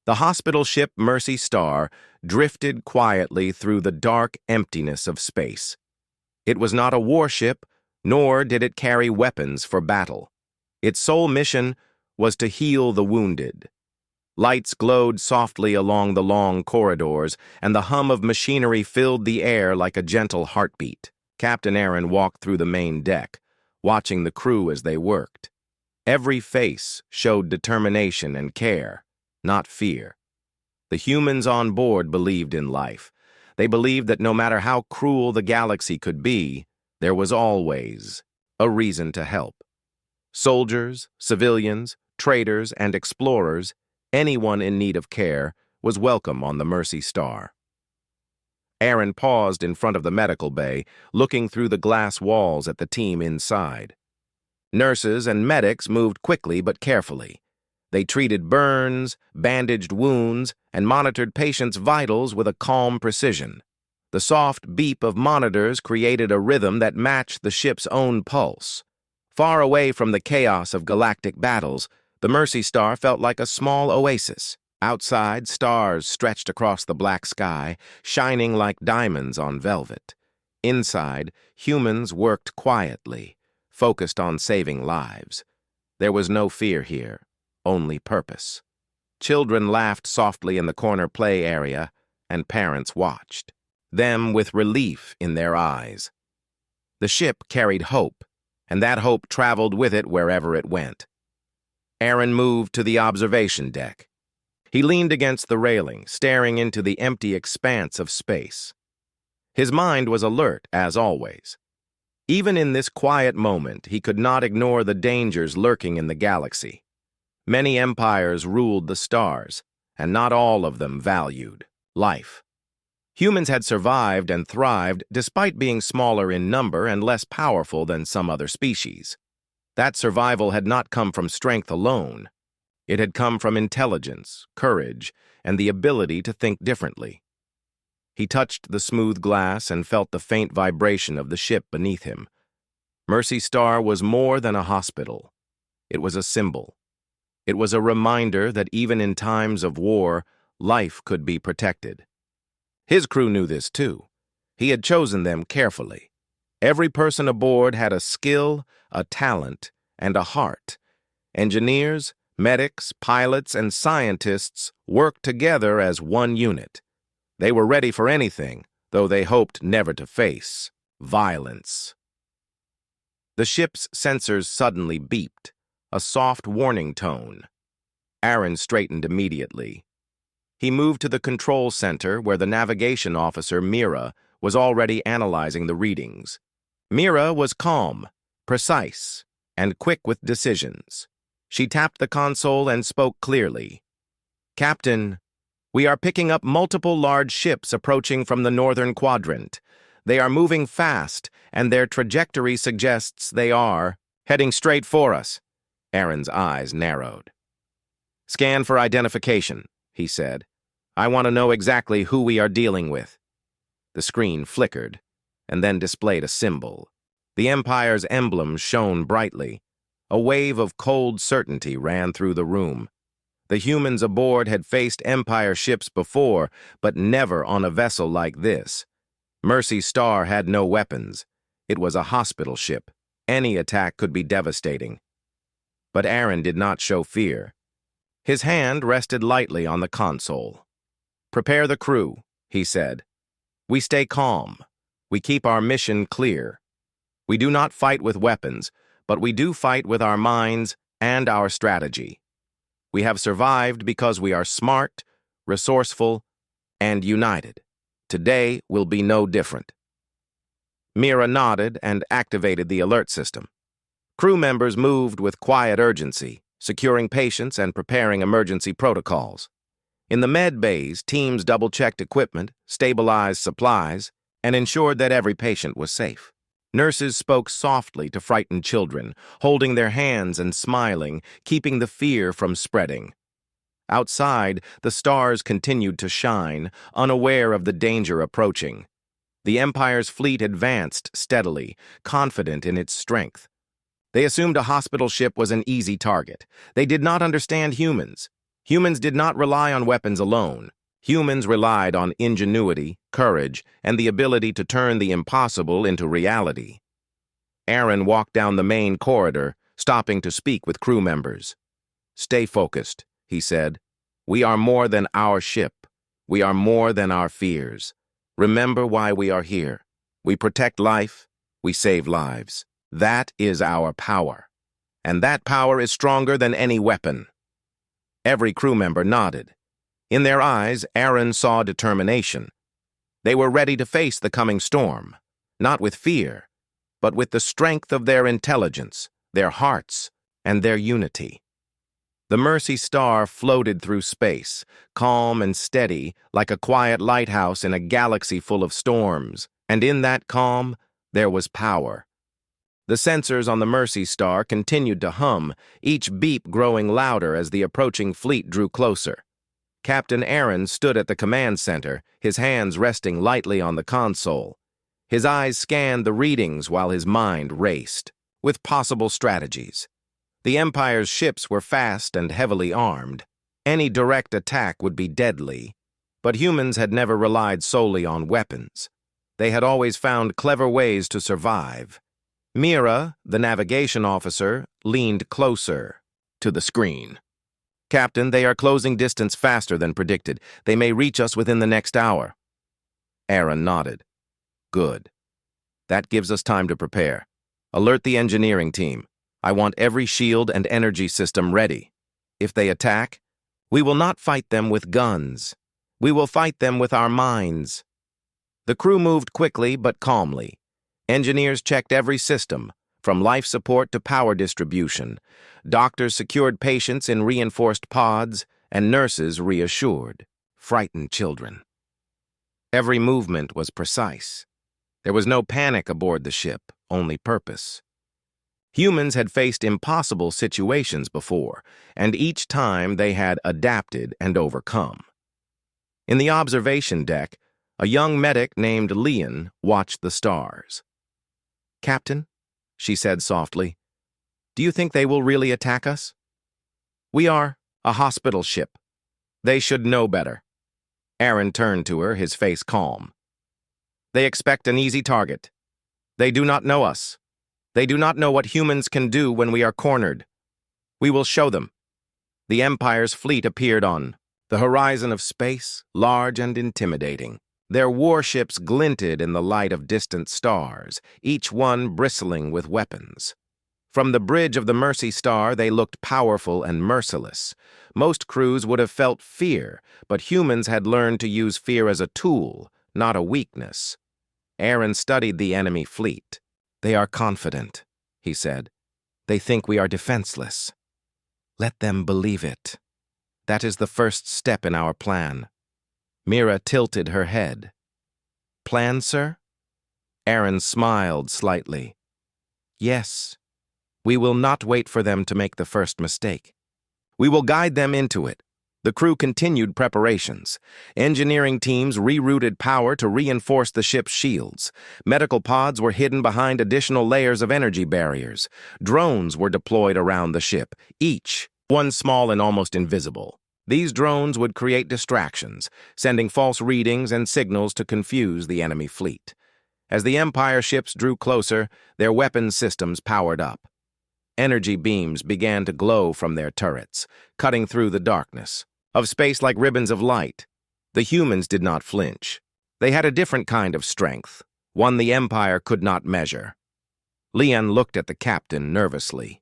The hospital ship Mercy Star drifted quietly through the dark emptiness of space. It was not a warship, nor did it carry weapons for battle. Its sole mission was to heal the wounded. Lights glowed softly along the long corridors, and the hum of machinery filled the air like a gentle heartbeat. Captain Aaron walked through the main deck, watching the crew as they worked. Every face showed determination and care, not fear. The humans on board believed in life. They believed that no matter how cruel the galaxy could be, there was always a reason to help. Soldiers, civilians, traders, and explorers, anyone in need of care, was welcome on the Mercy Star. Aaron paused in front of the medical bay, looking through the glass walls at the team inside. Nurses and medics moved quickly but carefully. They treated burns, bandaged wounds, and monitored patients' vitals with a calm precision. The soft beep of monitors created a rhythm that matched the ship's own pulse. Far away from the chaos of galactic battles, the Mercy Star felt like a small oasis. Outside, stars stretched across the black sky, shining like diamonds on velvet. Inside, humans worked quietly, focused on saving lives. There was no fear here, only purpose. Children laughed softly in the corner play area, and parents watched, them with relief in their eyes. The ship carried hope, and that hope traveled with it wherever it went. Aaron moved to the observation deck. He leaned against the railing, staring into the empty expanse of space. His mind was alert, as always. Even in this quiet moment, he could not ignore the dangers lurking in the galaxy. Many empires ruled the stars, and not all of them valued life. Humans had survived and thrived despite being smaller in number and less powerful than some other species. That survival had not come from strength alone. It had come from intelligence, courage, and the ability to think differently. He touched the smooth glass and felt the faint vibration of the ship beneath him. Mercy Star was more than a hospital. It was a symbol. It was a reminder that even in times of war, life could be protected. His crew knew this too. He had chosen them carefully. Every person aboard had a skill, a talent, and a heart. Engineers, medics, pilots, and scientists worked together as one unit. They were ready for anything, though they hoped never to face violence. The ship's sensors suddenly beeped, a soft warning tone. Aaron straightened immediately. He moved to the control center where the navigation officer, Mira, was already analyzing the readings. Mira was calm, precise, and quick with decisions. She tapped the console and spoke clearly. "Captain, we are picking up multiple large ships approaching from the northern quadrant. They are moving fast, and their trajectory suggests they are heading straight for us." Aaron's eyes narrowed. "Scan for identification," he said. "I want to know exactly who we are dealing with." The screen flickered, and then displayed a symbol. The Empire's emblem shone brightly. A wave of cold certainty ran through the room. The humans aboard had faced Empire ships before, but never on a vessel like this. Mercy Star had no weapons. It was a hospital ship. Any attack could be devastating. But Aaron did not show fear. His hand rested lightly on the console. "Prepare the crew," he said. "We stay calm. We keep our mission clear. We do not fight with weapons, but we do fight with our minds and our strategy. We have survived because we are smart, resourceful, and united. Today will be no different." Mira nodded and activated the alert system. Crew members moved with quiet urgency, securing patients and preparing emergency protocols. In the med bays, teams double-checked equipment, stabilized supplies, and ensured that every patient was safe. Nurses spoke softly to frightened children, holding their hands and smiling, keeping the fear from spreading. Outside, the stars continued to shine, unaware of the danger approaching. The Empire's fleet advanced steadily, confident in its strength. They assumed a hospital ship was an easy target. They did not understand humans. Humans did not rely on weapons alone. Humans relied on ingenuity, courage, and the ability to turn the impossible into reality. Aaron walked down the main corridor, stopping to speak with crew members. "Stay focused," he said. "We are more than our ship. We are more than our fears. Remember why we are here. We protect life. We save lives. That is our power. And that power is stronger than any weapon." Every crew member nodded. In their eyes, Aaron saw determination. They were ready to face the coming storm, not with fear, but with the strength of their intelligence, their hearts, and their unity. The Mercy Star floated through space, calm and steady, like a quiet lighthouse in a galaxy full of storms, and in that calm, there was power. The sensors on the Mercy Star continued to hum, each beep growing louder as the approaching fleet drew closer. Captain Aaron stood at the command center, his hands resting lightly on the console. His eyes scanned the readings while his mind raced, with possible strategies. The Empire's ships were fast and heavily armed. Any direct attack would be deadly, but humans had never relied solely on weapons. They had always found clever ways to survive. Mira, the navigation officer, leaned closer to the screen. "Captain, they are closing distance faster than predicted. They may reach us within the next hour." Aaron nodded. "Good. That gives us time to prepare. Alert the engineering team. I want every shield and energy system ready. If they attack, we will not fight them with guns. We will fight them with our minds." The crew moved quickly but calmly. Engineers checked every system, from life support to power distribution. Doctors secured patients in reinforced pods, and nurses reassured frightened children. Every movement was precise. There was no panic aboard the ship, only purpose. Humans had faced impossible situations before, and each time they had adapted and overcome. In the observation deck, a young medic named Leon watched the stars. "Captain," she said softly, "do you think they will really attack us? We are a hospital ship. They should know better." Aaron turned to her, his face calm. "They expect an easy target. They do not know us. They do not know what humans can do when we are cornered. We will show them." The Empire's fleet appeared on the horizon of space, large and intimidating. Their warships glinted in the light of distant stars, each one bristling with weapons. From the bridge of the Mercy Star, they looked powerful and merciless. Most crews would have felt fear, but humans had learned to use fear as a tool, not a weakness. Aaron studied the enemy fleet. "They are confident," he said. "They think we are defenseless. Let them believe it. That is the first step in our plan." Mira tilted her head. "Plan, sir?" Aaron smiled slightly. "Yes. We will not wait for them to make the first mistake. We will guide them into it." The crew continued preparations. Engineering teams rerouted power to reinforce the ship's shields. Medical pods were hidden behind additional layers of energy barriers. Drones were deployed around the ship, each one small and almost invisible. These drones would create distractions, sending false readings and signals to confuse the enemy fleet. As the Empire ships drew closer, their weapons systems powered up. Energy beams began to glow from their turrets, cutting through the darkness of space like ribbons of light. The humans did not flinch. They had a different kind of strength, one the Empire could not measure. Leon looked at the captain nervously.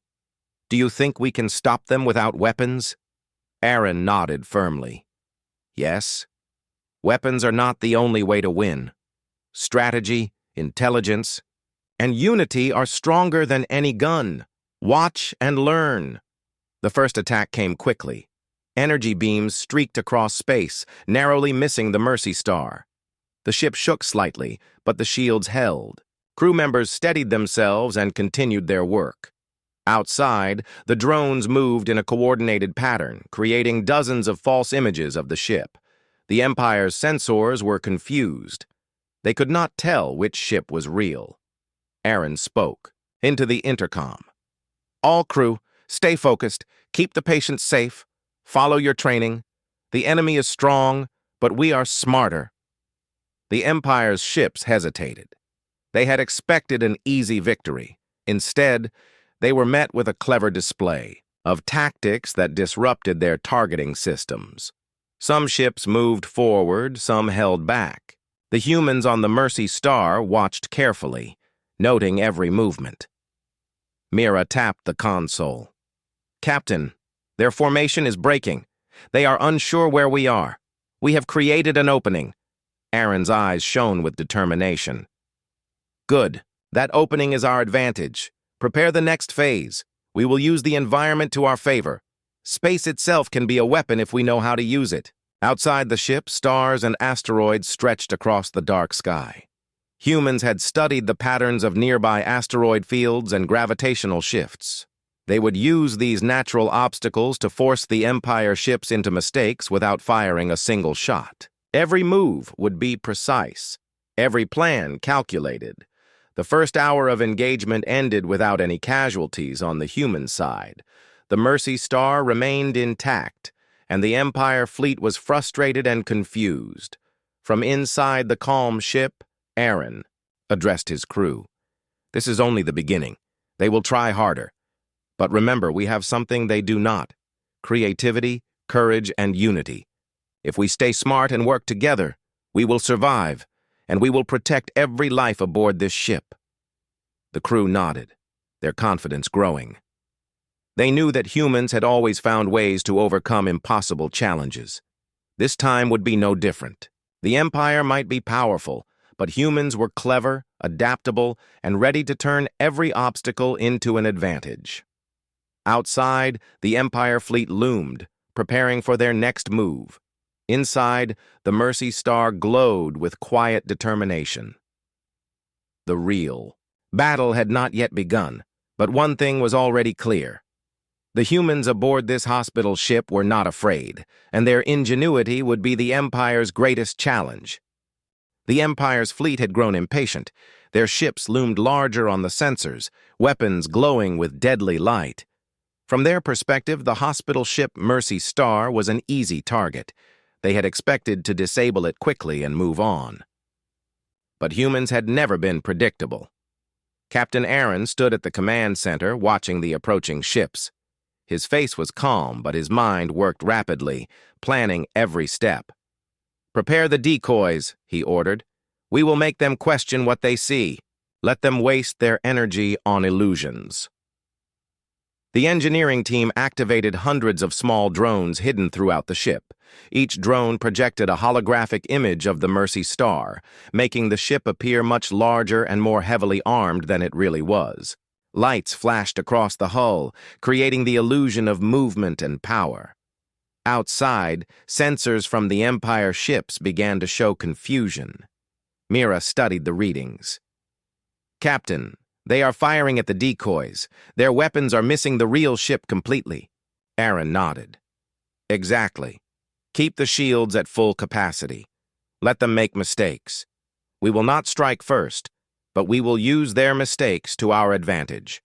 "Do you think we can stop them without weapons?" Aaron nodded firmly. "Yes. Weapons are not the only way to win. Strategy, intelligence, and unity are stronger than any gun. Watch and learn." The first attack came quickly. Energy beams streaked across space, narrowly missing the Mercy Star. The ship shook slightly, but the shields held. Crew members steadied themselves and continued their work. Outside, the drones moved in a coordinated pattern, creating dozens of false images of the ship. The Empire's sensors were confused. They could not tell which ship was real. Aaron spoke into the intercom. "All crew, stay focused, keep the patients safe. Follow your training. The enemy is strong, but we are smarter. The Empire's ships hesitated. They had expected an easy victory. Instead, they were met with a clever display of tactics that disrupted their targeting systems. Some ships moved forward, some held back. The humans on the Mercy Star watched carefully, noting every movement. Mira tapped the console. "Captain, their formation is breaking. They are unsure where we are. We have created an opening." Aaron's eyes shone with determination. "Good. That opening is our advantage. Prepare the next phase. We will use the environment to our favor. Space itself can be a weapon if we know how to use it." Outside the ship, stars and asteroids stretched across the dark sky. Humans had studied the patterns of nearby asteroid fields and gravitational shifts. They would use these natural obstacles to force the Empire ships into mistakes without firing a single shot. Every move would be precise, every plan calculated. The first hour of engagement ended without any casualties on the human side. The Mercy Star remained intact, and the Empire fleet was frustrated and confused. From inside the calm ship, Aaron addressed his crew. "This is only the beginning. They will try harder. But remember, we have something they do not: creativity, courage, and unity. If we stay smart and work together, we will survive, and we will protect every life aboard this ship." The crew nodded, their confidence growing. They knew that humans had always found ways to overcome impossible challenges. This time would be no different. The Empire might be powerful, but humans were clever, adaptable, and ready to turn every obstacle into an advantage. Outside, the Empire fleet loomed, preparing for their next move. Inside, the Mercy Star glowed with quiet determination. The real battle had not yet begun, but one thing was already clear. The humans aboard this hospital ship were not afraid, and their ingenuity would be the Empire's greatest challenge. The Empire's fleet had grown impatient. Their ships loomed larger on the sensors, weapons glowing with deadly light. From their perspective, the hospital ship Mercy Star was an easy target. They had expected to disable it quickly and move on. But humans had never been predictable. Captain Aaron stood at the command center, watching the approaching ships. His face was calm, but his mind worked rapidly, planning every step. "Prepare the decoys," he ordered. "We will make them question what they see. Let them waste their energy on illusions." The engineering team activated hundreds of small drones hidden throughout the ship. Each drone projected a holographic image of the Mercy Star, making the ship appear much larger and more heavily armed than it really was. Lights flashed across the hull, creating the illusion of movement and power. Outside, sensors from the Empire ships began to show confusion. Mira studied the readings. "Captain, they are firing at the decoys. Their weapons are missing the real ship completely." Aaron nodded. "Exactly. Keep the shields at full capacity. Let them make mistakes. We will not strike first, but we will use their mistakes to our advantage."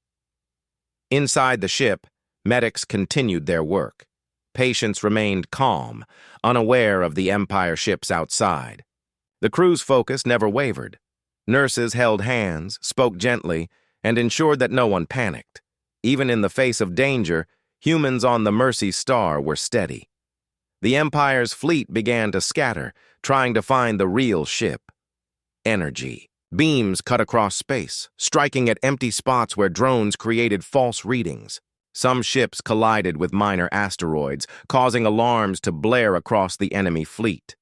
Inside the ship, medics continued their work. Patients remained calm, unaware of the Empire ships outside. The crew's focus never wavered. Nurses held hands, spoke gently, and ensured that no one panicked. Even in the face of danger, humans on the Mercy Star were steady. The Empire's fleet began to scatter, trying to find the real ship. Energy. Beams cut across space, striking at empty spots where drones created false readings. Some ships collided with minor asteroids, causing alarms to blare across the enemy fleet.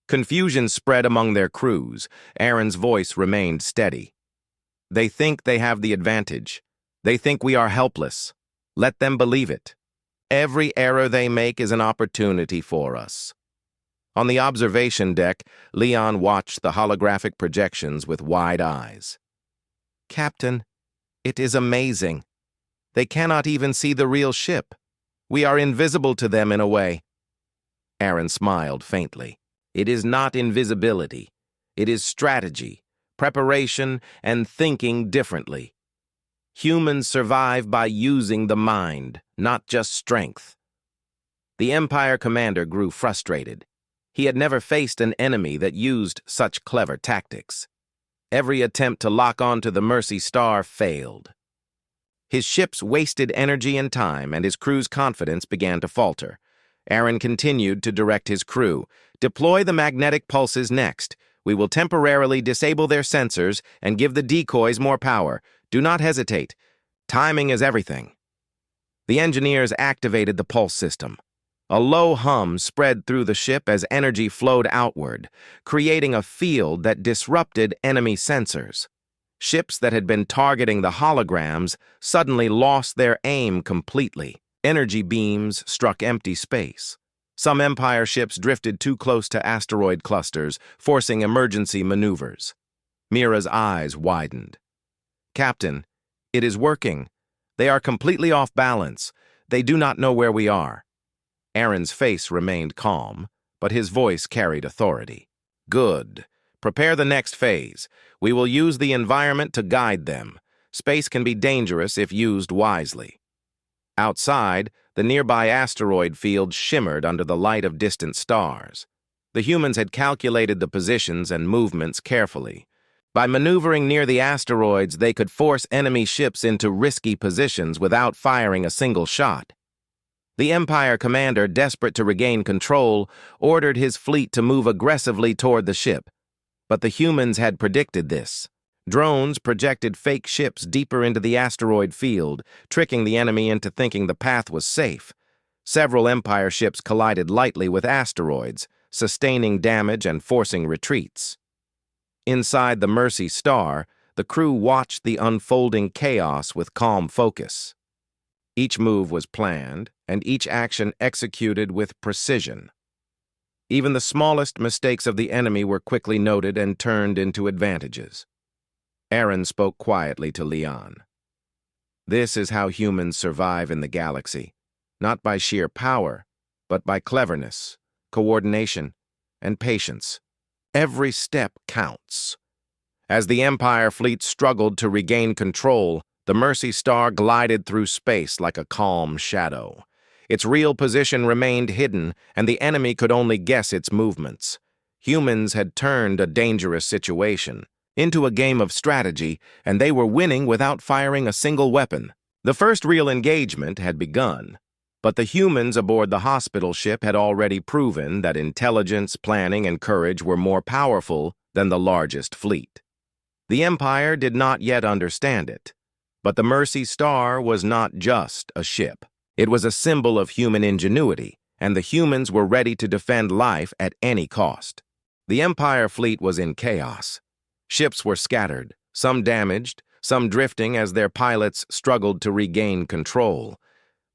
Confusion spread among their crews. Aaron's voice remained steady. "They think they have the advantage. They think we are helpless. Let them believe it. Every error they make is an opportunity for us." On the observation deck, Leon watched the holographic projections with wide eyes. "Captain, it is amazing. They cannot even see the real ship. We are invisible to them in a way." Aaron smiled faintly. "It is not invisibility. It is strategy, preparation, and thinking differently. Humans survive by using the mind, not just strength." The Empire commander grew frustrated. He had never faced an enemy that used such clever tactics. Every attempt to lock onto the Mercy Star failed. His ships wasted energy and time, and his crew's confidence began to falter. Aaron continued to direct his crew. Deploy the magnetic pulses next. We will temporarily disable their sensors and give the decoys more power. Do not hesitate. Timing is everything. The engineers activated the pulse system. A low hum spread through the ship as energy flowed outward, creating a field that disrupted enemy sensors. Ships that had been targeting the holograms suddenly lost their aim completely. Energy beams struck empty space. Some Empire ships drifted too close to asteroid clusters, forcing emergency maneuvers. Mira's eyes widened. "Captain, it is working. They are completely off balance. They do not know where we are." Aaron's face remained calm, but his voice carried authority. "Good. Prepare the next phase. We will use the environment to guide them. Space can be dangerous if used wisely." Outside, the nearby asteroid field shimmered under the light of distant stars. The humans had calculated the positions and movements carefully. By maneuvering near the asteroids, they could force enemy ships into risky positions without firing a single shot. The Empire commander, desperate to regain control, ordered his fleet to move aggressively toward the ship. But the humans had predicted this. Drones projected fake ships deeper into the asteroid field, tricking the enemy into thinking the path was safe. Several Empire ships collided lightly with asteroids, sustaining damage and forcing retreats. Inside the Mercy Star, the crew watched the unfolding chaos with calm focus. Each move was planned, and each action executed with precision. Even the smallest mistakes of the enemy were quickly noted and turned into advantages. Aaron spoke quietly to Leon. "This is how humans survive in the galaxy, not by sheer power, but by cleverness, coordination, and patience. Every step counts." As the Empire fleet struggled to regain control, the Mercy Star glided through space like a calm shadow. Its real position remained hidden, and the enemy could only guess its movements. Humans had turned a dangerous situation into a game of strategy, and they were winning without firing a single weapon. The first real engagement had begun, but the humans aboard the hospital ship had already proven that intelligence, planning, and courage were more powerful than the largest fleet. The Empire did not yet understand it, but the Mercy Star was not just a ship. It was a symbol of human ingenuity, and the humans were ready to defend life at any cost. The Empire fleet was in chaos. Ships were scattered, some damaged, some drifting as their pilots struggled to regain control.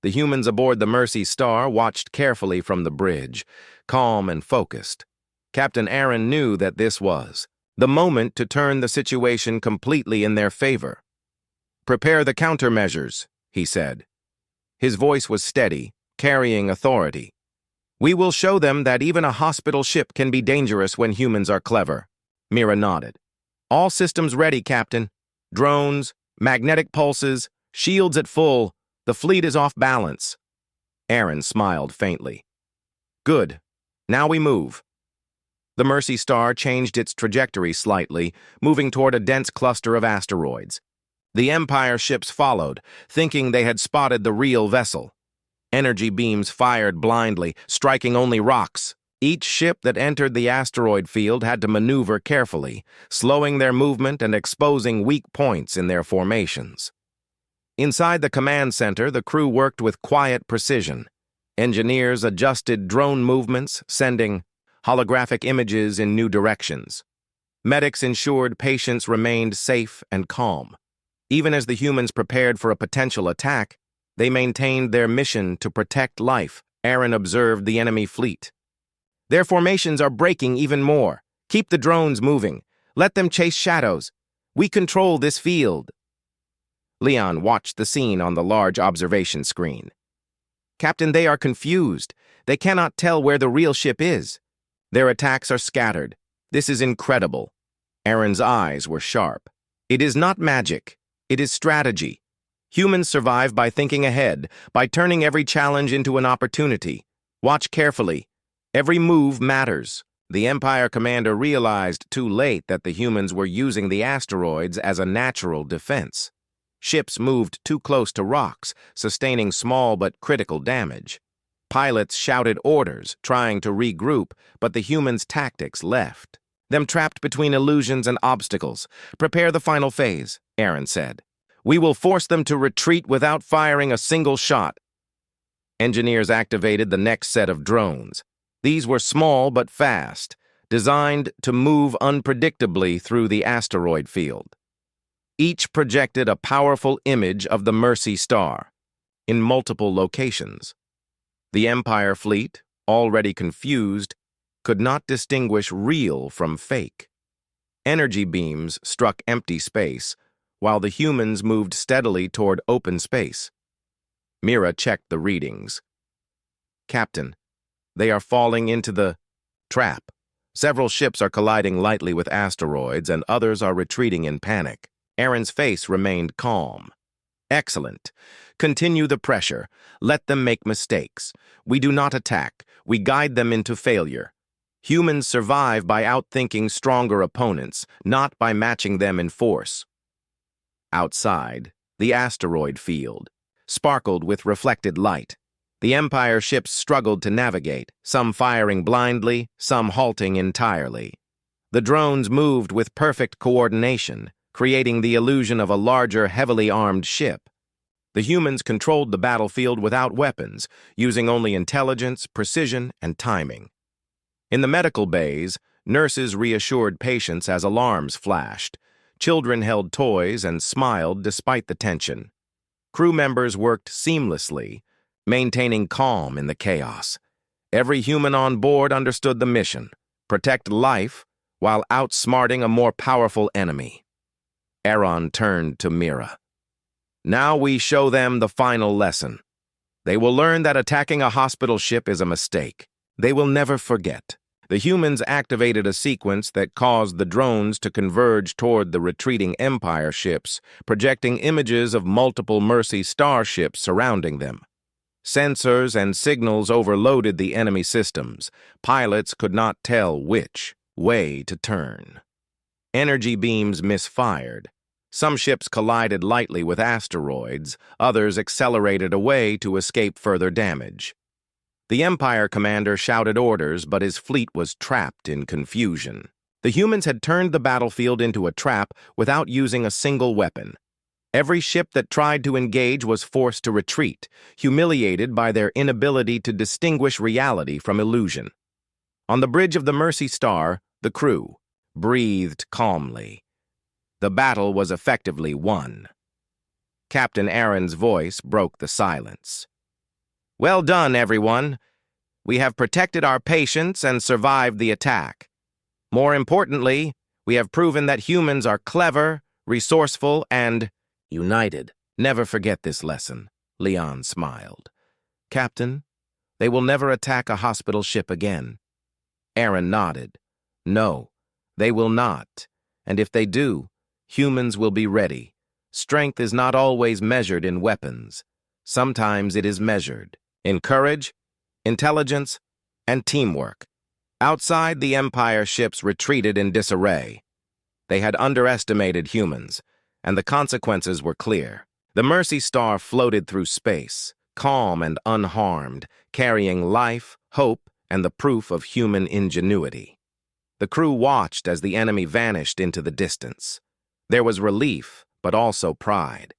The humans aboard the Mercy Star watched carefully from the bridge, calm and focused. Captain Aaron knew that this was the moment to turn the situation completely in their favor. "Prepare the countermeasures," he said. His voice was steady, carrying authority. "We will show them that even a hospital ship can be dangerous when humans are clever." Mira nodded. "All systems ready, Captain. Drones, magnetic pulses, shields at full. The fleet is off balance." Aaron smiled faintly. "Good. Now we move." The Mercy Star changed its trajectory slightly, moving toward a dense cluster of asteroids. The Empire ships followed, thinking they had spotted the real vessel. Energy beams fired blindly, striking only rocks. Each ship that entered the asteroid field had to maneuver carefully, slowing their movement and exposing weak points in their formations. Inside the command center, the crew worked with quiet precision. Engineers adjusted drone movements, sending holographic images in new directions. Medics ensured patients remained safe and calm. Even as the humans prepared for a potential attack, they maintained their mission to protect life. Aaron observed the enemy fleet. "Their formations are breaking even more. Keep the drones moving. Let them chase shadows. We control this field." Leon watched the scene on the large observation screen. "Captain, they are confused. They cannot tell where the real ship is. Their attacks are scattered. This is incredible." Aaron's eyes were sharp. "It is not magic. It is strategy. Humans survive by thinking ahead, by turning every challenge into an opportunity. Watch carefully. Every move matters. The Empire commander realized too late that the humans were using the asteroids as a natural defense. Ships moved too close to rocks, sustaining small but critical damage. Pilots shouted orders, trying to regroup, but the humans' tactics left them trapped between illusions and obstacles. "Prepare the final phase," Aaron said. "We will force them to retreat without firing a single shot." Engineers activated the next set of drones. These were small but fast, designed to move unpredictably through the asteroid field. Each projected a powerful image of the Mercy Star in multiple locations. The Empire fleet, already confused, could not distinguish real from fake. Energy beams struck empty space, while the humans moved steadily toward open space. Mira checked the readings. "Captain, they are falling into the trap. Several ships are colliding lightly with asteroids, and others are retreating in panic." Aaron's face remained calm. "Excellent. Continue the pressure. Let them make mistakes. We do not attack. We guide them into failure. Humans survive by outthinking stronger opponents, not by matching them in force." Outside, the asteroid field sparkled with reflected light. The Empire ships struggled to navigate, some firing blindly, some halting entirely. The drones moved with perfect coordination, creating the illusion of a larger, heavily armed ship. The humans controlled the battlefield without weapons, using only intelligence, precision, and timing. In the medical bays, nurses reassured patients as alarms flashed. Children held toys and smiled despite the tension. Crew members worked seamlessly, maintaining calm in the chaos. Every human on board understood the mission: protect life while outsmarting a more powerful enemy. Aaron turned to Mira. "Now we show them the final lesson. They will learn that attacking a hospital ship is a mistake. They will never forget." The humans activated a sequence that caused the drones to converge toward the retreating Empire ships, projecting images of multiple Mercy starships surrounding them. Sensors and signals overloaded the enemy systems. Pilots could not tell which way to turn. Energy beams misfired. Some ships collided lightly with asteroids, others accelerated away to escape further damage. The Empire commander shouted orders, but his fleet was trapped in confusion. The humans had turned the battlefield into a trap without using a single weapon. Every ship that tried to engage was forced to retreat, humiliated by their inability to distinguish reality from illusion. On the bridge of the Mercy Star, the crew breathed calmly. The battle was effectively won. Captain Aaron's voice broke the silence. "Well done, everyone. We have protected our patients and survived the attack. More importantly, we have proven that humans are clever, resourceful, and united. Never forget this lesson," Leon smiled. "Captain, they will never attack a hospital ship again." Aaron nodded. "No, they will not. And if they do, humans will be ready. Strength is not always measured in weapons. Sometimes it is measured in courage, intelligence, and teamwork." Outside, the Empire ships retreated in disarray. They had underestimated humans, and the consequences were clear. The Mercy Star floated through space, calm and unharmed, carrying life, hope, and the proof of human ingenuity. The crew watched as the enemy vanished into the distance. There was relief, but also pride.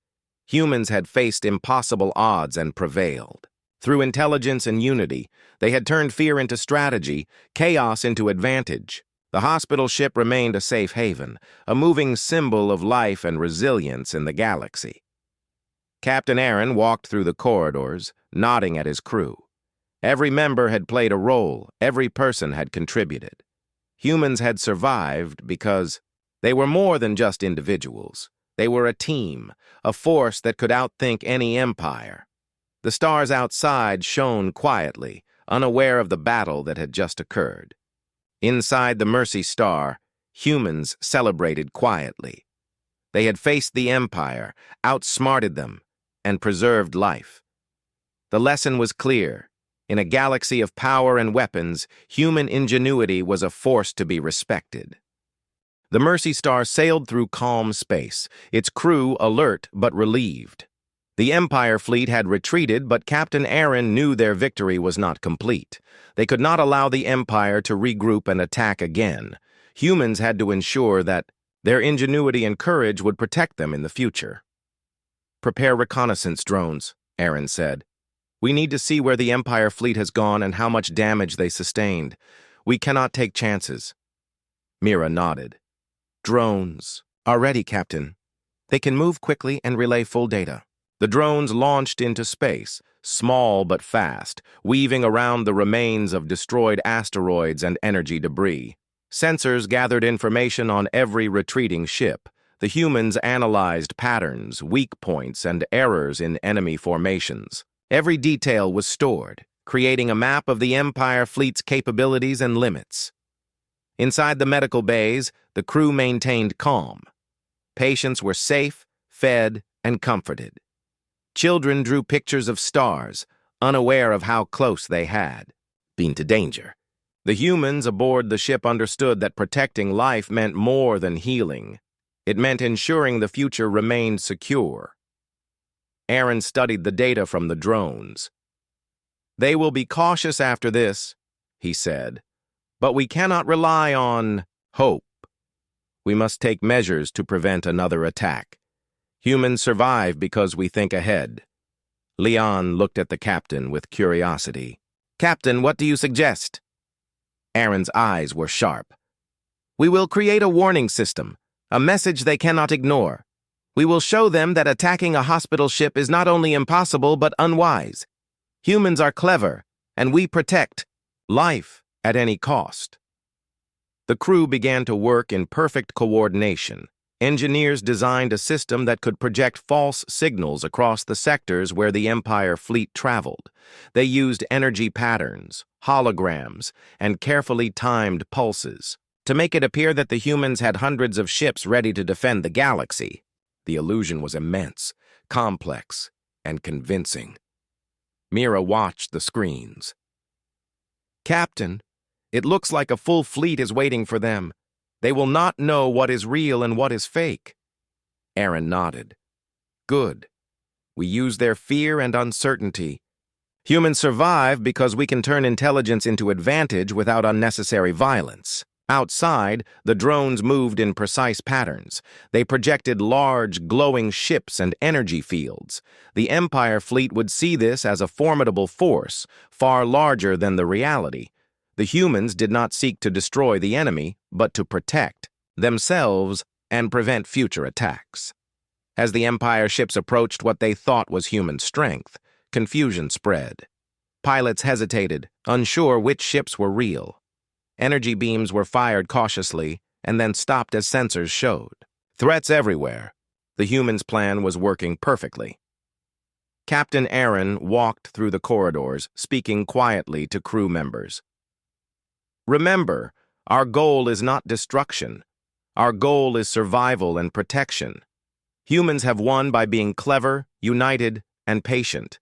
Humans had faced impossible odds and prevailed. Through intelligence and unity, they had turned fear into strategy, chaos into advantage. The hospital ship remained a safe haven, a moving symbol of life and resilience in the galaxy. Captain Aaron walked through the corridors, nodding at his crew. Every member had played a role, every person had contributed. Humans had survived because they were more than just individuals. They were a team, a force that could outthink any empire. The stars outside shone quietly, unaware of the battle that had just occurred. Inside the Mercy Star, humans celebrated quietly. They had faced the Empire, outsmarted them, and preserved life. The lesson was clear. In a galaxy of power and weapons, human ingenuity was a force to be respected. The Mercy Star sailed through calm space, its crew alert but relieved. The Empire fleet had retreated, but Captain Aaron knew their victory was not complete. They could not allow the Empire to regroup and attack again. Humans had to ensure that their ingenuity and courage would protect them in the future. "Prepare reconnaissance drones," Aaron said. "We need to see where the Empire fleet has gone and how much damage they sustained. We cannot take chances." Mira nodded. "Drones are ready, Captain. They can move quickly and relay full data." The drones launched into space, small but fast, weaving around the remains of destroyed asteroids and energy debris. Sensors gathered information on every retreating ship. The humans analyzed patterns, weak points, and errors in enemy formations. Every detail was stored, creating a map of the Empire fleet's capabilities and limits. Inside the medical bays, the crew maintained calm. Patients were safe, fed, and comforted. Children drew pictures of stars, unaware of how close they had been to danger. The humans aboard the ship understood that protecting life meant more than healing. It meant ensuring the future remained secure. Aaron studied the data from the drones. "They will be cautious after this," he said, "but we cannot rely on hope. We must take measures to prevent another attack. Humans survive because we think ahead." Leon looked at the captain with curiosity. "Captain, what do you suggest?" Aaron's eyes were sharp. "We will create a warning system, a message they cannot ignore. We will show them that attacking a hospital ship is not only impossible but unwise. Humans are clever, and we protect life at any cost." The crew began to work in perfect coordination. Engineers designed a system that could project false signals across the sectors where the Empire fleet traveled. They used energy patterns, holograms, and carefully timed pulses to make it appear that the humans had hundreds of ships ready to defend the galaxy. The illusion was immense, complex, and convincing. Mira watched the screens. "Captain, it looks like a full fleet is waiting for them. They will not know what is real and what is fake." Aaron nodded. "Good. We use their fear and uncertainty. Humans survive because we can turn intelligence into advantage without unnecessary violence." Outside, the drones moved in precise patterns. They projected large, glowing ships and energy fields. The Empire fleet would see this as a formidable force, far larger than the reality. The humans did not seek to destroy the enemy, but to protect themselves and prevent future attacks. As the Empire ships approached what they thought was human strength, confusion spread. Pilots hesitated, unsure which ships were real. Energy beams were fired cautiously and then stopped as sensors showed. Threats everywhere. The humans' plan was working perfectly. Captain Aaron walked through the corridors, speaking quietly to crew members. "Remember, our goal is not destruction. Our goal is survival and protection. Humans have won by being clever, united, and patient.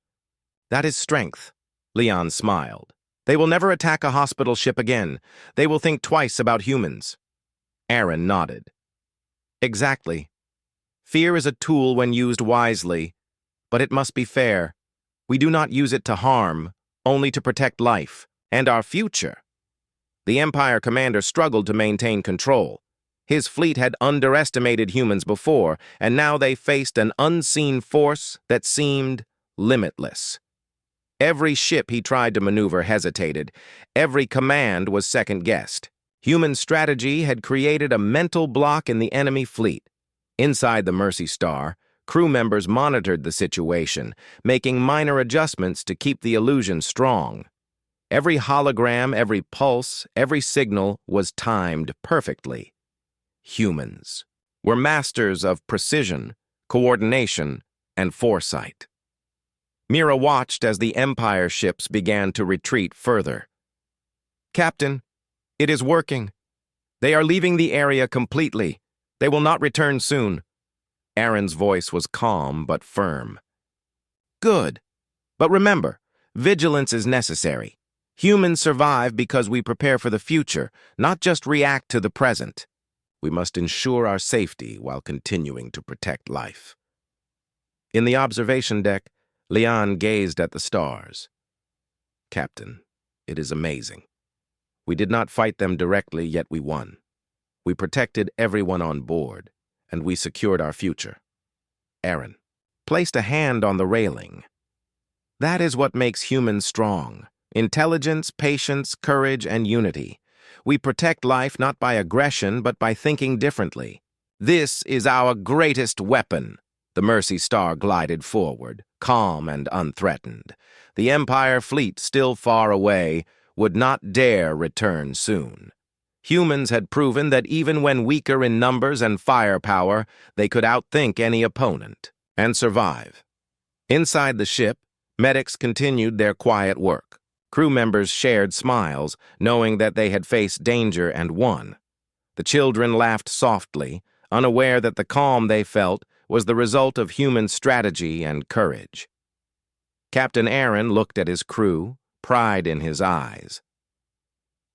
That is strength." Leon smiled. "They will never attack a hospital ship again. They will think twice about humans." Aaron nodded. "Exactly. Fear is a tool when used wisely, but it must be fair. We do not use it to harm, only to protect life and our future." The Empire commander struggled to maintain control. His fleet had underestimated humans before, and now they faced an unseen force that seemed limitless. Every ship he tried to maneuver hesitated. Every command was second-guessed. Human strategy had created a mental block in the enemy fleet. Inside the Mercy Star, crew members monitored the situation, making minor adjustments to keep the illusion strong. Every hologram, every pulse, every signal was timed perfectly. Humans were masters of precision, coordination, and foresight. Mira watched as the Empire ships began to retreat further. "Captain, it is working. They are leaving the area completely. They will not return soon." Aaron's voice was calm but firm. "Good. But remember, Vigilance is necessary. Humans survive because we prepare for the future, not just react to the present. We must ensure our safety while continuing to protect life. In the observation deck, Leon gazed at the stars. Captain, it is amazing. We did not fight them directly, yet we won. We protected everyone on board, and we secured our future. Aaron placed a hand on the railing. That is what makes humans strong. Intelligence, patience, courage, and unity. We protect life not by aggression, but by thinking differently. This is our greatest weapon. The Mercy Star glided forward, calm and unthreatened. The Empire fleet, still far away, would not dare return soon. Humans had proven that even when weaker in numbers and firepower, they could outthink any opponent and survive. Inside the ship, medics continued their quiet work. Crew members shared smiles, knowing that they had faced danger and won. The children laughed softly, unaware that the calm they felt was the result of human strategy and courage. Captain Aaron looked at his crew, pride in his eyes.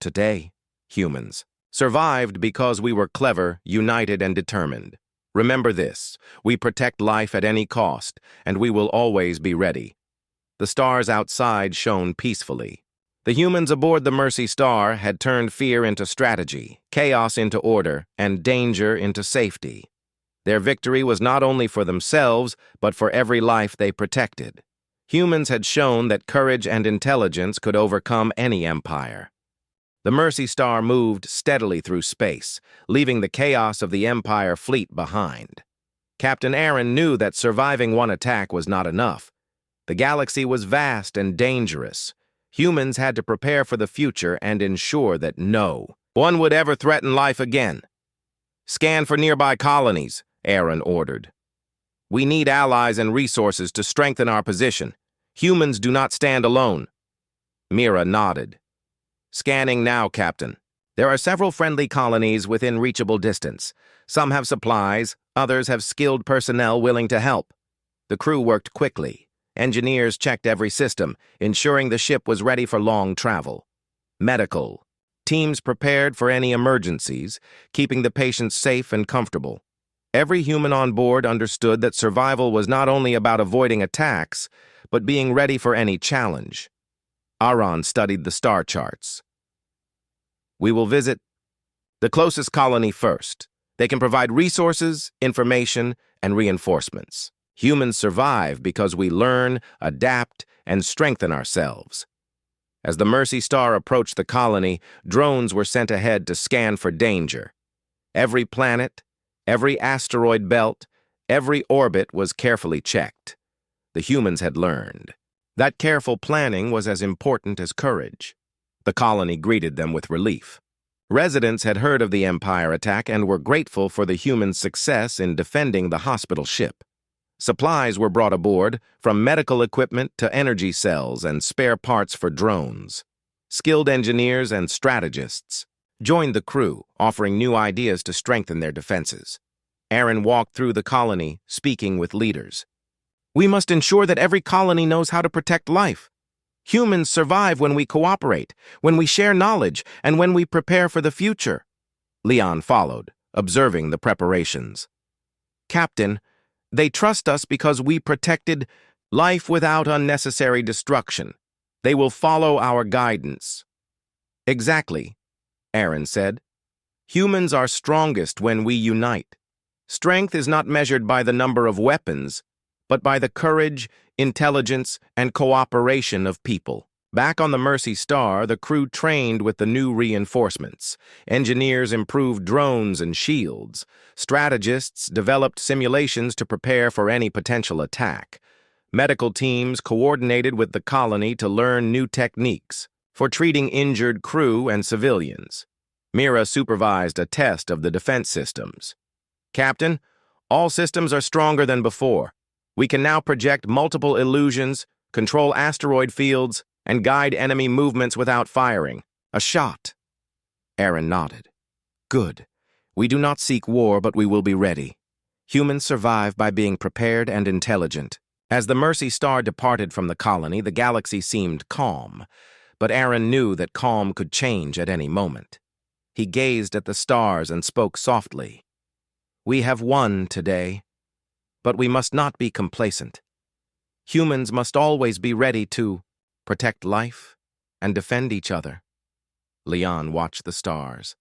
Today, humans survived because we were clever, united, and determined. Remember this: we protect life at any cost, and we will always be ready. The stars outside shone peacefully. The humans aboard the Mercy Star had turned fear into strategy, chaos into order, and danger into safety. Their victory was not only for themselves, but for every life they protected. Humans had shown that courage and intelligence could overcome any empire. The Mercy Star moved steadily through space, leaving the chaos of the Empire fleet behind. Captain Aaron knew that surviving one attack was not enough. The galaxy was vast and dangerous. Humans had to prepare for the future and ensure that no one would ever threaten life again. Scan for nearby colonies, Aaron ordered. We need allies and resources to strengthen our position. Humans do not stand alone. Mira nodded. Scanning now, Captain. There are several friendly colonies within reachable distance. Some have supplies, others have skilled personnel willing to help. The crew worked quickly. Engineers checked every system, ensuring the ship was ready for long travel. Medical. Teams prepared for any emergencies, keeping the patients safe and comfortable. Every human on board understood that survival was not only about avoiding attacks, but being ready for any challenge. Aaron studied the star charts. We will visit the closest colony first. They can provide resources, information, and reinforcements. Humans survive because we learn, adapt, and strengthen ourselves. As the Mercy Star approached the colony, drones were sent ahead to scan for danger. Every planet, every asteroid belt, every orbit was carefully checked. The humans had learned. That careful planning was as important as courage. The colony greeted them with relief. Residents had heard of the Empire attack and were grateful for the humans' success in defending the hospital ship. Supplies were brought aboard, from medical equipment to energy cells and spare parts for drones. Skilled engineers and strategists joined the crew, offering new ideas to strengthen their defenses. Aaron walked through the colony, speaking with leaders. We must ensure that every colony knows how to protect life. Humans survive when we cooperate, when we share knowledge, and when we prepare for the future. Leon followed, observing the preparations. Captain, they trust us because we protected life without unnecessary destruction. They will follow our guidance. Exactly, Aaron said. Humans are strongest when we unite. Strength is not measured by the number of weapons, but by the courage, intelligence, and cooperation of people. Back on the Mercy Star, the crew trained with the new reinforcements. Engineers improved drones and shields. Strategists developed simulations to prepare for any potential attack. Medical teams coordinated with the colony to learn new techniques for treating injured crew and civilians. Mira supervised a test of the defense systems. Captain, all systems are stronger than before. We can now project multiple illusions, control asteroid fields, and guide enemy movements without firing. A shot. Aaron nodded. Good. We do not seek war, but we will be ready. Humans survive by being prepared and intelligent. As the Mercy Star departed from the colony, the galaxy seemed calm, but Aaron knew that calm could change at any moment. He gazed at the stars and spoke softly. "We have won today, but we must not be complacent. Humans must always be ready to protect life and defend each other." Leon watched the stars.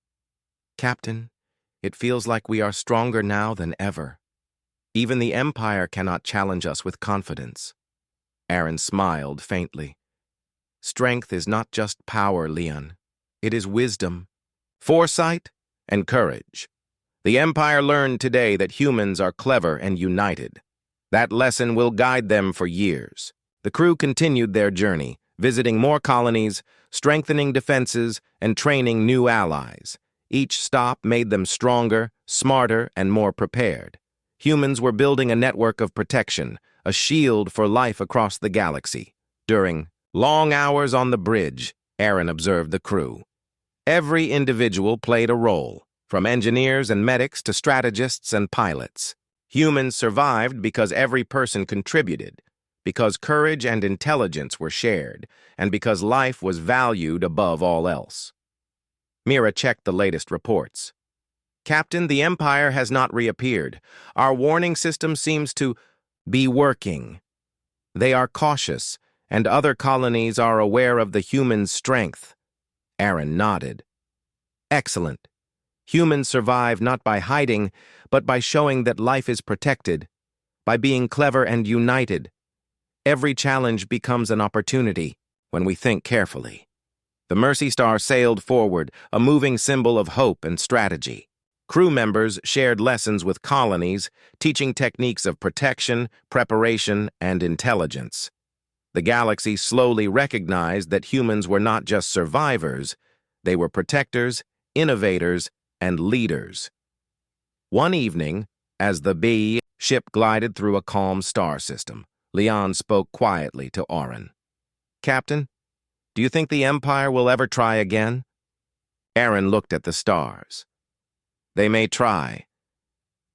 "Captain, it feels like we are stronger now than ever. Even the Empire cannot challenge us with confidence." Aaron smiled faintly. "Strength is not just power, Leon. It is wisdom, foresight, and courage. The Empire learned today that humans are clever and united. That lesson will guide them for years." The crew continued their journey, visiting more colonies, strengthening defenses, and training new allies. Each stop made them stronger, smarter, and more prepared. Humans were building a network of protection, a shield for life across the galaxy. During long hours on the bridge, Aaron observed the crew. Every individual played a role, from engineers and medics to strategists and pilots. Humans survived because every person contributed, because courage and intelligence were shared, and because life was valued above all else. Mira checked the latest reports. "Captain, the Empire has not reappeared. Our warning system seems to be working. They are cautious, and other colonies are aware of the human strength." Aaron nodded. "Excellent. Humans survive not by hiding, but by showing that life is protected, by being clever and united. Every challenge becomes an opportunity when we think carefully." The Mercy Star sailed forward, a moving symbol of hope and strategy. Crew members shared lessons with colonies, teaching techniques of protection, preparation, and intelligence. The galaxy slowly recognized that humans were not just survivors, they were protectors, innovators, and leaders. One evening, as the B ship glided through a calm star system, Leon spoke quietly to Aaron. "Captain, do you think the Empire will ever try again?" Aaron looked at the stars. "They may try,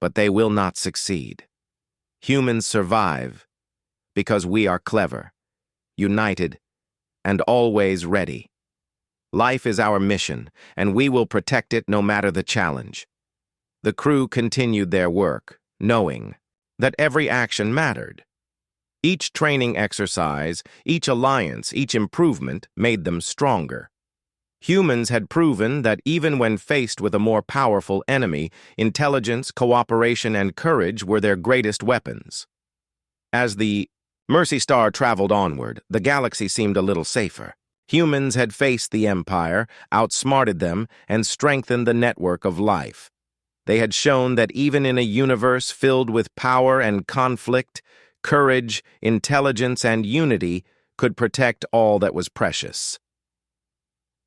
but they will not succeed. Humans survive because we are clever, united, and always ready. Life is our mission, and we will protect it no matter the challenge." The crew continued their work, knowing that every action mattered. Each training exercise, each alliance, each improvement made them stronger. Humans had proven that even when faced with a more powerful enemy, intelligence, cooperation, and courage were their greatest weapons. As the Mercy Star traveled onward, the galaxy seemed a little safer. Humans had faced the Empire, outsmarted them, and strengthened the network of life. They had shown that even in a universe filled with power and conflict, courage, intelligence, and unity could protect all that was precious.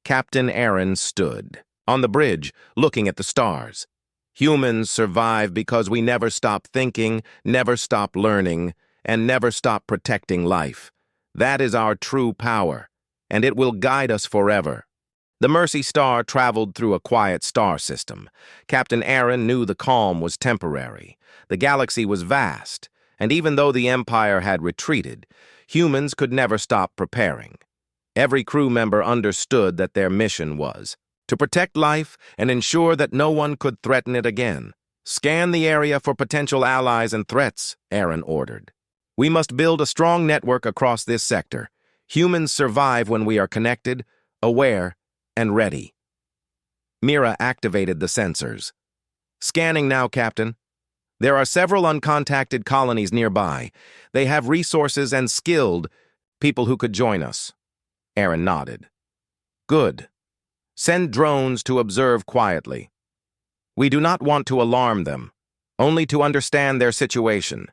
Captain Aaron stood on the bridge, looking at the stars. "Humans survive because we never stop thinking, never stop learning, and never stop protecting life. That is our true power, and it will guide us forever." The Mercy Star traveled through a quiet star system. Captain Aaron knew the calm was temporary. The galaxy was vast, and even though the Empire had retreated, humans could never stop preparing. Every crew member understood that their mission was to protect life and ensure that no one could threaten it again. "Scan the area for potential allies and threats," Aaron ordered. "We must build a strong network across this sector. Humans survive when we are connected, aware, and ready." Mira activated the sensors. "Scanning now, Captain. There are several uncontacted colonies nearby. They have resources and skilled people who could join us." Aaron nodded. "Good. Send drones to observe quietly. We do not want to alarm them, only to understand their situation.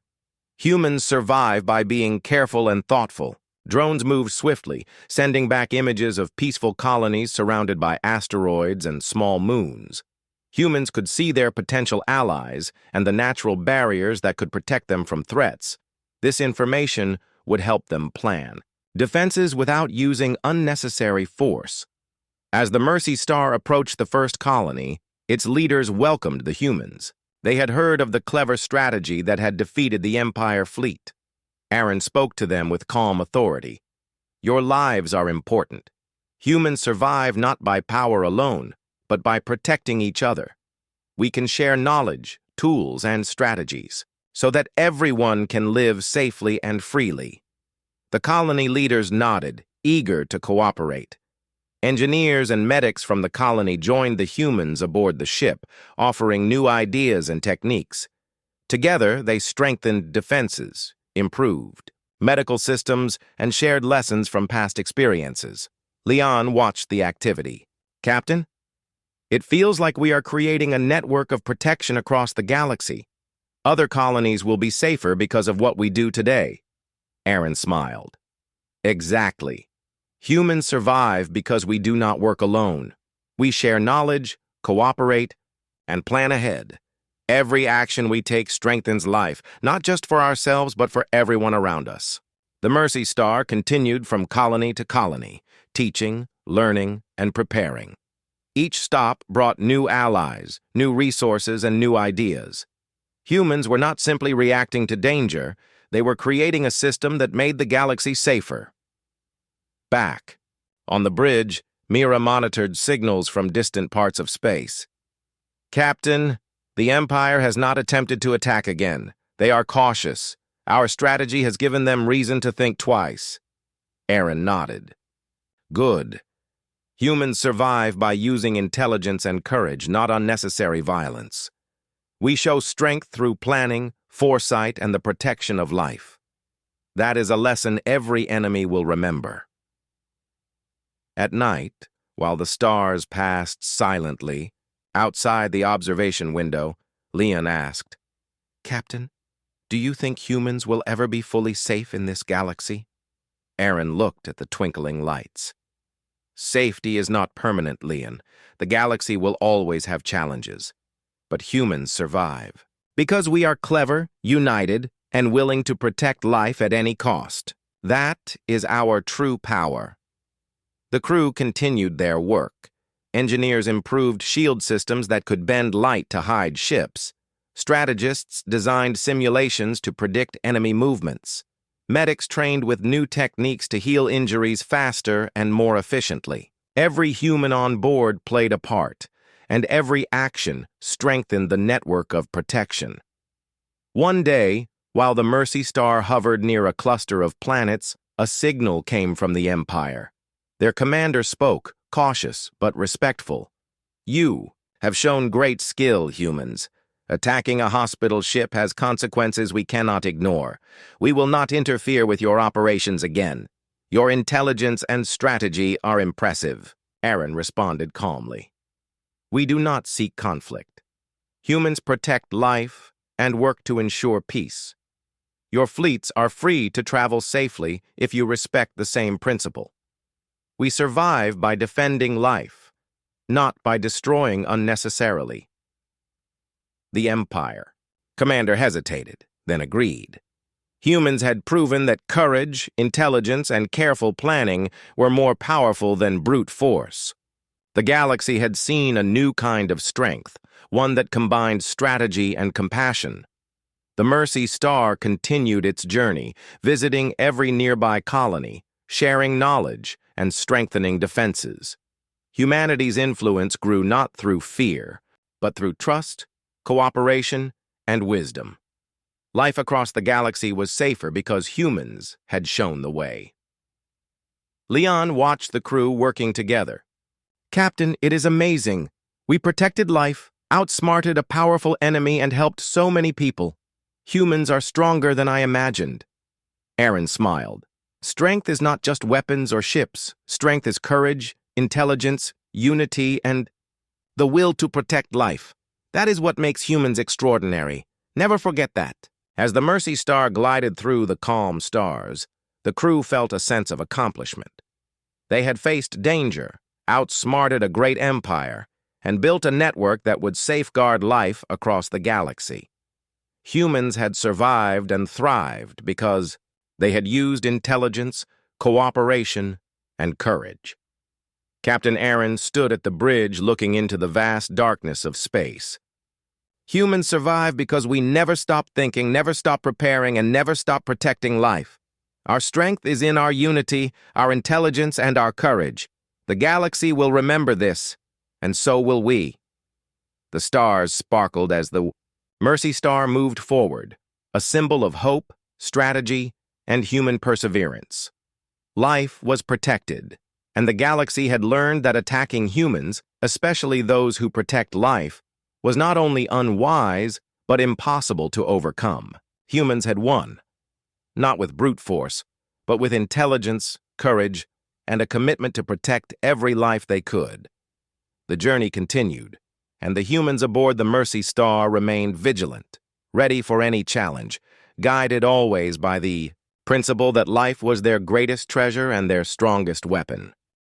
Humans survive by being careful and thoughtful." Drones moved swiftly, sending back images of peaceful colonies surrounded by asteroids and small moons. Humans could see their potential allies and the natural barriers that could protect them from threats. This information would help them plan defenses without using unnecessary force. As the Mercy Star approached the first colony, its leaders welcomed the humans. They had heard of the clever strategy that had defeated the Empire fleet. Aaron spoke to them with calm authority. Your lives are important. Humans survive not by power alone, but by protecting each other. We can share knowledge, tools, and strategies, so that everyone can live safely and freely. The colony leaders nodded, eager to cooperate. Engineers and medics from the colony joined the humans aboard the ship, offering new ideas and techniques. Together, they strengthened defenses, improved medical systems, and shared lessons from past experiences. Leon watched the activity. Captain, it feels like we are creating a network of protection across the galaxy. Other colonies will be safer because of what we do today. Aaron smiled. Exactly. Humans survive because we do not work alone. We share knowledge, cooperate, and plan ahead. Every action we take strengthens life, not just for ourselves, but for everyone around us. The Mercy Star continued from colony to colony, teaching, learning, and preparing. Each stop brought new allies, new resources, and new ideas. Humans were not simply reacting to danger, they were creating a system that made the galaxy safer. Back. On the bridge, Mira monitored signals from distant parts of space. Captain, the Empire has not attempted to attack again. They are cautious. Our strategy has given them reason to think twice. Aaron nodded. Good. Humans survive by using intelligence and courage, not unnecessary violence. We show strength through planning, foresight, and the protection of life. That is a lesson every enemy will remember. At night, while the stars passed silently, outside the observation window, Leon asked, Captain, do you think humans will ever be fully safe in this galaxy? Aaron looked at the twinkling lights. Safety is not permanent, Leon. The galaxy will always have challenges. But humans survive. Because we are clever, united, and willing to protect life at any cost. That is our true power. The crew continued their work. Engineers improved shield systems that could bend light to hide ships. Strategists designed simulations to predict enemy movements. Medics trained with new techniques to heal injuries faster and more efficiently. Every human on board played a part, and every action strengthened the network of protection. One day, while the Mercy Star hovered near a cluster of planets, a signal came from the Empire. Their commander spoke, cautious but respectful. You have shown great skill, humans. Attacking a hospital ship has consequences we cannot ignore. We will not interfere with your operations again. Your intelligence and strategy are impressive, Aaron responded calmly. We do not seek conflict. Humans protect life and work to ensure peace. Your fleets are free to travel safely if you respect the same principle. We survive by defending life, not by destroying unnecessarily. The Empire. Commander hesitated, then agreed. Humans had proven that courage, intelligence, and careful planning were more powerful than brute force. The galaxy had seen a new kind of strength, one that combined strategy and compassion. The Mercy Star continued its journey, visiting every nearby colony, sharing knowledge, and strengthening defenses. Humanity's influence grew not through fear, but through trust, cooperation, and wisdom. Life across the galaxy was safer because humans had shown the way. Leon watched the crew working together. Captain, it is amazing. We protected life, outsmarted a powerful enemy, and helped so many people. Humans are stronger than I imagined. Aaron smiled. Strength is not just weapons or ships. Strength is courage, intelligence, unity, and the will to protect life. That is what makes humans extraordinary. Never forget that. As the Mercy Star glided through the calm stars, the crew felt a sense of accomplishment. They had faced danger, outsmarted a great empire, and built a network that would safeguard life across the galaxy. Humans had survived and thrived because they had used intelligence, cooperation, and courage. Captain Aaron stood at the bridge looking into the vast darkness of space. Humans survive because we never stop thinking, never stop preparing, and never stop protecting life. Our strength is in our unity, our intelligence, and our courage. The galaxy will remember this, and so will we. The stars sparkled as the Mercy Star moved forward, a symbol of hope, strategy, and human perseverance. Life was protected, and the galaxy had learned that attacking humans, especially those who protect life, was not only unwise, but impossible to overcome. Humans had won, not with brute force, but with intelligence, courage, and a commitment to protect every life they could. The journey continued, and the humans aboard the Mercy Star remained vigilant, ready for any challenge, guided always by the principle that life was their greatest treasure and their strongest weapon.